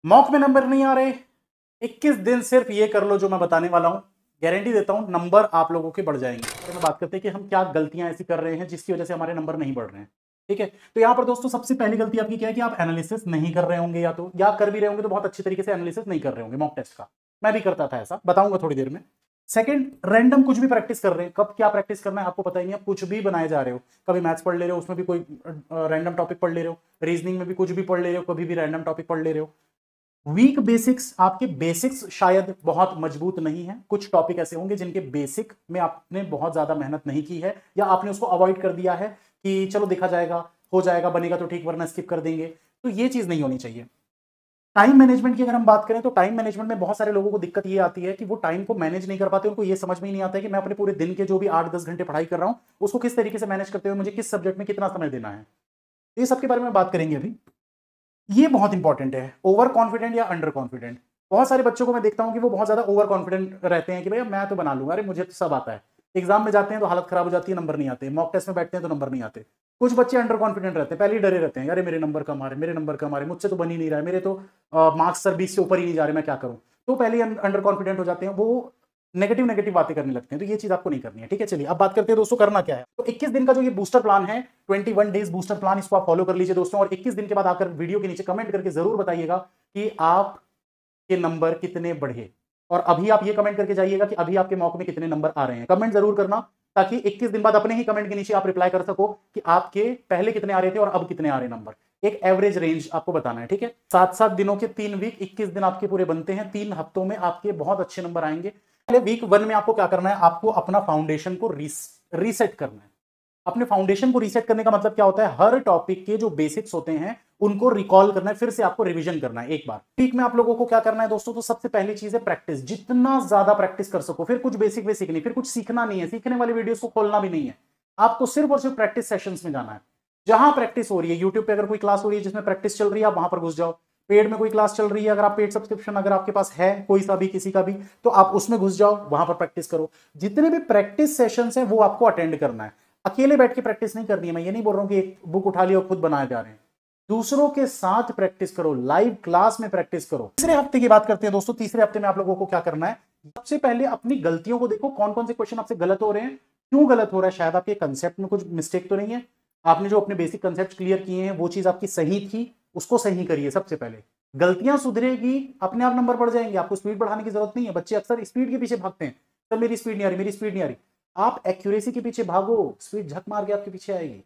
Mock में number नहीं आ रहे, 21 दिन सिर्फ ये कर लो जो मैं बताने वाला हूं, गारंटी देता हूं नंबर आप लोगों के बढ़ जाएंगे। तो मैं बात करते हैं कि हम क्या गलतियां ऐसी कर रहे हैं जिसकी वजह से हमारे नंबर नहीं बढ़ रहे हैं। ठीक है, तो यहां पर दोस्तों सबसे पहली गलती आपकी क्या है कि आप एनालिसिस नहीं कर रहे होंगे, या कर भी रहे होंगे तो बहुत अच्छी तरीके से एनालिसिस नहीं कर रहे होंगे मॉक टेस्ट का। मैं भी करता था ऐसा, बताऊंगा थोड़ी देर में। सेकंड, रैंडम कुछ भी प्रैक्टिस कर रहे हैं, कब क्या प्रैक्टिस करना है आपको पता ही नहीं, आप कुछ भी बनाए जा रहे हो। कभी मैथ्स पढ़ ले रहे हो, उसमें भी कोई रैंडम टॉपिक पढ़ ले रहे हो, रीजनिंग में भी कुछ भी पढ़ ले रहे हो, कभी भी रैंडम टॉपिक पढ़ ले रहे हो। वीक बेसिक्स, आपके बेसिक्स शायद बहुत मजबूत नहीं है। कुछ टॉपिक ऐसे होंगे जिनके बेसिक में आपने बहुत ज्यादा मेहनत नहीं की है, या आपने उसको अवॉइड कर दिया है कि चलो देखा जाएगा, हो जाएगा, बनेगा तो ठीक, वरना स्किप कर देंगे। तो ये चीज नहीं होनी चाहिए। टाइम मैनेजमेंट की अगर हम बात करें तो टाइम मैनेजमेंट में बहुत सारे लोगों को दिक्कत ये आती है कि वो टाइम को मैनेज नहीं कर पाते। उनको ये समझ में नहीं आता है कि मैं अपने पूरे दिन के जो भी 8-10 घंटे पढ़ाई कर रहा हूं उसको किस तरीके से मैनेज करते हुए मुझे किस सब्जेक्ट में कितना समय देना है। ये सबके बारे में बात करेंगे अभी। ये बहुत इंपॉर्टेंट है, ओवर कॉन्फिडेंट या अंडर कॉन्फिडेंट। बहुत सारे बच्चों को मैं देखता हूं कि वो बहुत ज्यादा ओवर कॉन्फिडेंट रहते हैं कि भैया मैं तो बना लूंगा, अरे मुझे तो सब आता है। एग्जाम में जाते हैं तो हालत खराब हो जाती है, नंबर नहीं आते। मॉक टेस्ट में बैठते हैं तो नंबर नहीं आते। कुछ बच्चे अंडर कॉन्फिडेंट रहते हैं, पहले ही डरे रहते हैं, अरे मेरे नंबर कम आ रहे, मेरे नंबर कम आ रहे, मुझसे तो बन ही नहीं रहा है, मेरे तो मार्क्स सर 20 से ऊपर ही नहीं जा रहे, मैं क्या करूं। तो पहले ही अंडर कॉन्फिडेंट हो जाते हैं, वो नेगेटिव नेगेटिव बातें करने लगते हैं। तो ये चीज आपको नहीं करनी है। ठीक है, चलिए अब बात करते हैं दोस्तों करना क्या है। तो 21 दिन का जो ये बूस्टर प्लान है, 21 डेज बूस्टर प्लान, इसको आप फॉलो कर लीजिए दोस्तों। और 21 दिन के बाद आकर वीडियो के नीचे कमेंट करके जरूर बताइएगा कि आपके नंबर कितने बढ़े। और अभी आप ये कमेंट करके जाइएगा कि अभी आपके मॉक में कितने नंबर आ रहे हैं। कमेंट जरूर करना, ताकि 21 दिन बाद अपने ही कमेंट के नीचे आप रिप्लाई कर सको कि आपके पहले कितने आ रहे थे और अब कितने आ रहे नंबर। एक एवरेज रेंज आपको बताना है। ठीक है, 7-7 दिनों के 3 वीक, 21 दिन आपके पूरे बनते हैं। 3 हफ्तों में आपके बहुत अच्छे नंबर आएंगे। पहले वीक 1 में आपको क्या करना है, आपको अपना फाउंडेशन को रीसेट करना है। अपने फाउंडेशन को रीसेट करने का मतलब क्या होता है, हर टॉपिक के जो बेसिक्स होते हैं उनको रिकॉल करना है, फिर से आपको रिवीजन करना है एक बार। वीक में आप लोगों को क्या करना है दोस्तों, तो सबसे पहली चीज है प्रैक्टिस। जितना ज्यादा प्रैक्टिस कर सको, फिर कुछ बेसिक बेसिक नहीं, फिर कुछ सीखना नहीं है, सीखने वाली वीडियोस को खोलना भी नहीं है। आपको सिर्फ और सिर्फ प्रैक्टिस सेशंस में जाना है। जहां प्रैक्टिस हो रही है, यूट्यूब पे अगर कोई क्लास हो रही है जिसमें प्रैक्टिस चल रही है, आप वहां पर घुस जाओ। पेड में कोई क्लास चल रही है, अगर आप पेड सब्सक्रिप्शन अगर आपके पास है कोई सा भी, किसी का भी, तो आप उसमें घुस जाओ, वहां पर प्रैक्टिस करो। जितने भी प्रैक्टिस सेशंस हैं वो आपको अटेंड करना है। अकेले बैठ के प्रैक्टिस नहीं करनी है। मैं ये नहीं बोल रहा हूं कि एक बुक उठा लिया और खुद बनाए जा रहे हैं। दूसरों के साथ प्रैक्टिस करो, लाइव क्लास में प्रैक्टिस करो। तीसरे हफ्ते की बात करते हैं दोस्तों। तीसरे हफ्ते में आप लोगों को क्या करना है, सबसे पहले अपनी गलतियों को देखो, कौन कौन से क्वेश्चन आपसे गलत हो रहे हैं, क्यों गलत हो रहा है। शायद आपके कंसेप्ट में कुछ मिस्टेक तो नहीं है, आपने जो अपने बेसिक कंसेप्ट क्लियर किए हैं वो चीज आपकी सही थी, उसको सही करिए सबसे पहले। गलतियां सुधरेगी, अपने आप नंबर बढ़ जाएंगे। आपको स्पीड बढ़ाने की जरूरत नहीं है। बच्चे अक्सर स्पीड के पीछे भागते हैं, सर मेरी स्पीड नहीं आ रही, मेरी स्पीड नहीं आ रही। आप एक्यूरेसी के पीछे भागो, स्पीड झक मार के आपके पीछे आएगी।